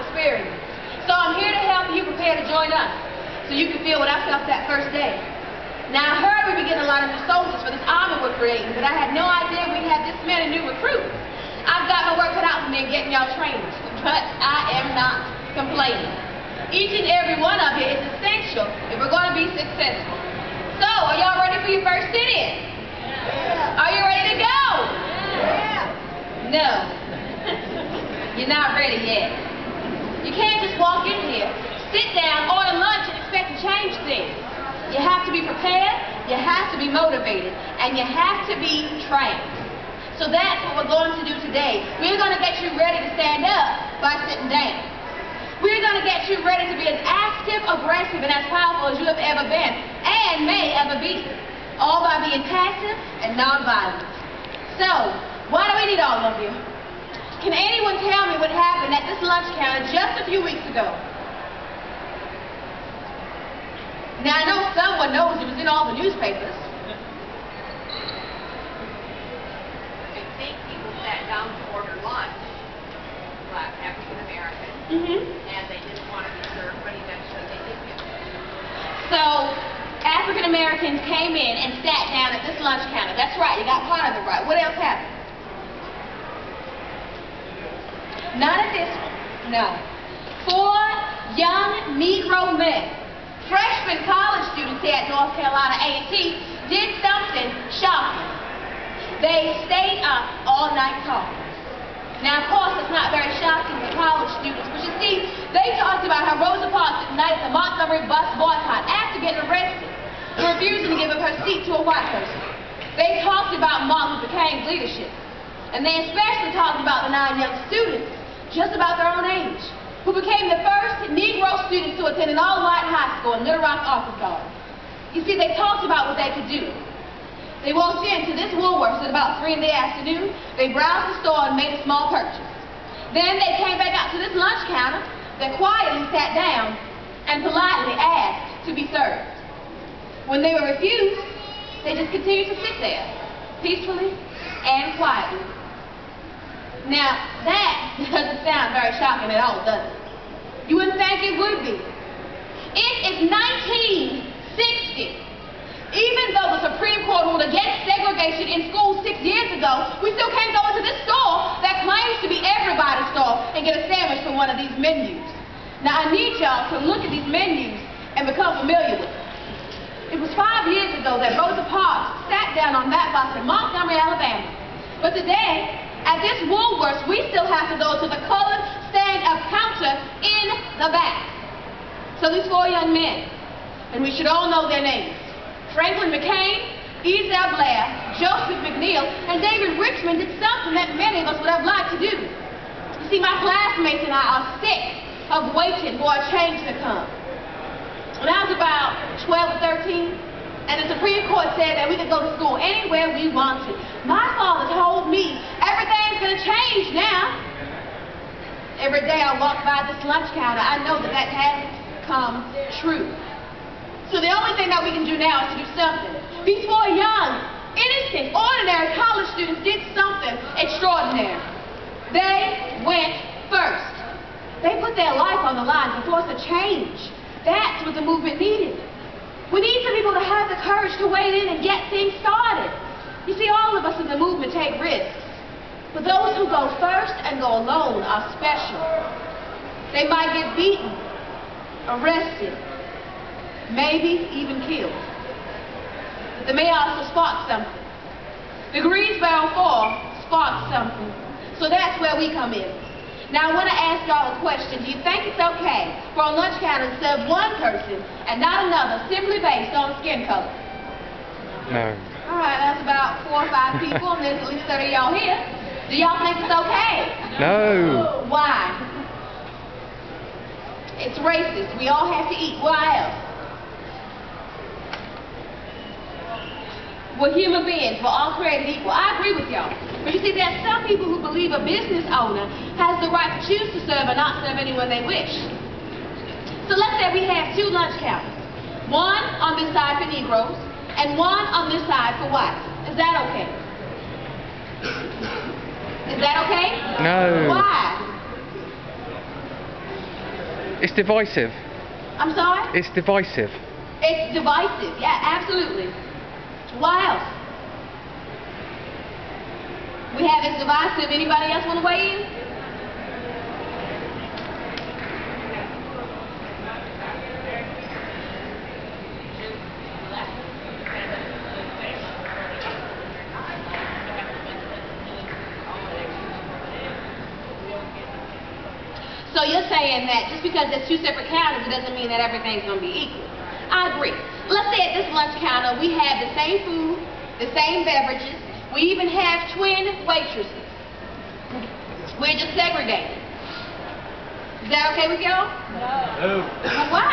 experience. So I'm here to help you prepare to join us, so you can feel what I felt that first day. Now I heard we were getting a lot of new soldiers for this army we're creating, but I had no idea we'd have this many new recruits. I've got my work cut out for me in getting y'all trained, but I am not complaining. Each and every one of you is essential if we're going to be successful. So, are y'all ready for your first sit-in? Yeah. Are you ready to go? Yeah. No. You're not ready yet. You can't just walk in here, sit down, order lunch, and expect to change things. You have to be prepared, you have to be motivated, and you have to be trained. So that's what we're going to do today. We're going to get you ready to stand up by sitting down. We're going to get you ready to be as active, aggressive, and as powerful as you have ever been, and may ever be, all by being passive and nonviolent. So, why do we need all of you? Can anyone tell me what happened at this lunch counter just a few weeks ago? Now, I know someone knows it was in all the newspapers. I think people sat down to order lunch, Black African American, and they didn't want to be served, but eventually they did get served. So, African Americans came in and sat down at this lunch counter. That's right, you got part of it right. What else happened? Not at this one. No. 4 young Negro men, freshman college students here at North Carolina A&T, did something shocking. They stayed up all night talking. Now, of course, it's not very shocking to college students, but you see, they talked about how Rosa Parks ignited the Montgomery bus boycott after getting arrested for refusing to give up her seat to a white person. They talked about Martin Luther King's leadership, and they especially talked about the 9 young students, just about their own age, who became the first Negro students to attend an all-white high school in Little Rock, Arkansas. You see, they talked about what they could do. They walked into this Woolworths at about 3 in the afternoon. They browsed the store and made a small purchase. Then they came back out to this lunch counter. They quietly sat down and politely asked to be served. When they were refused, they just continued to sit there, peacefully and quietly. Now, that doesn't sound very shocking at all, does it? You wouldn't think it would be. It is 1960. Even though the Supreme Court ruled against segregation in schools 6 years ago, we still can't go into this store that claims to be everybody's store and get a sandwich from one of these menus. Now, I need y'all to look at these menus and become familiar with them. It was 5 years ago that Rosa Parks sat down on that bus in Montgomery, Alabama. But today, at this Woolworths, we still have to go to the colored stand-up counter in the back. So these 4 young men, and we should all know their names: Franklin McCain, Ezel Blair, Joseph McNeil, and David Richmond did something that many of us would have liked to do. You see, my classmates and I are sick of waiting for a change to come. When I was about 12 or 13, and the Supreme Court said that we could go to school anywhere we wanted, my father told me everything's going to change now. Every day I walk by this lunch counter, I know that that hasn't come true. So the only thing that we can do now is to do something. These 4 young, innocent, ordinary college students did something extraordinary. They went first. They put their life on the line to force a change. That's what the movement needed. We need some people to have the courage to wade in and get things started. You see, all of us in the movement take risks. But those who go first and go alone are special. They might get beaten, arrested, maybe even killed. But they may also spark something. The Greensboro 4 sparked something. So that's where we come in. Now I want to ask y'all a question. Do you think it's okay for a lunch counter to serve one person and not another simply based on skin color? No. Alright, that's about 4 or 5 people, and there's at least 30 of y'all here. Do y'all think it's okay? No. Why? It's racist. We all have to eat. Why else? We're human beings. We're all created equal. I agree with y'all. But you see, there are some people who believe a business owner has the right to choose to serve or not serve anyone they wish. So let's say we have 2 lunch counters. One on this side for Negroes, and one on this side for whites. Is that okay? Is that okay? No. Why? It's divisive. I'm sorry? It's divisive. It's divisive. Yeah, absolutely. Why else? We have it's divisive. Anybody else want to weigh in? So you're saying that just because there's two separate counters, it doesn't mean that everything's going to be equal. I agree. Let's say at this lunch counter, we have the same food, the same beverages. We even have twin waitresses. We're just segregated. Is that okay with y'all? No. Well, why?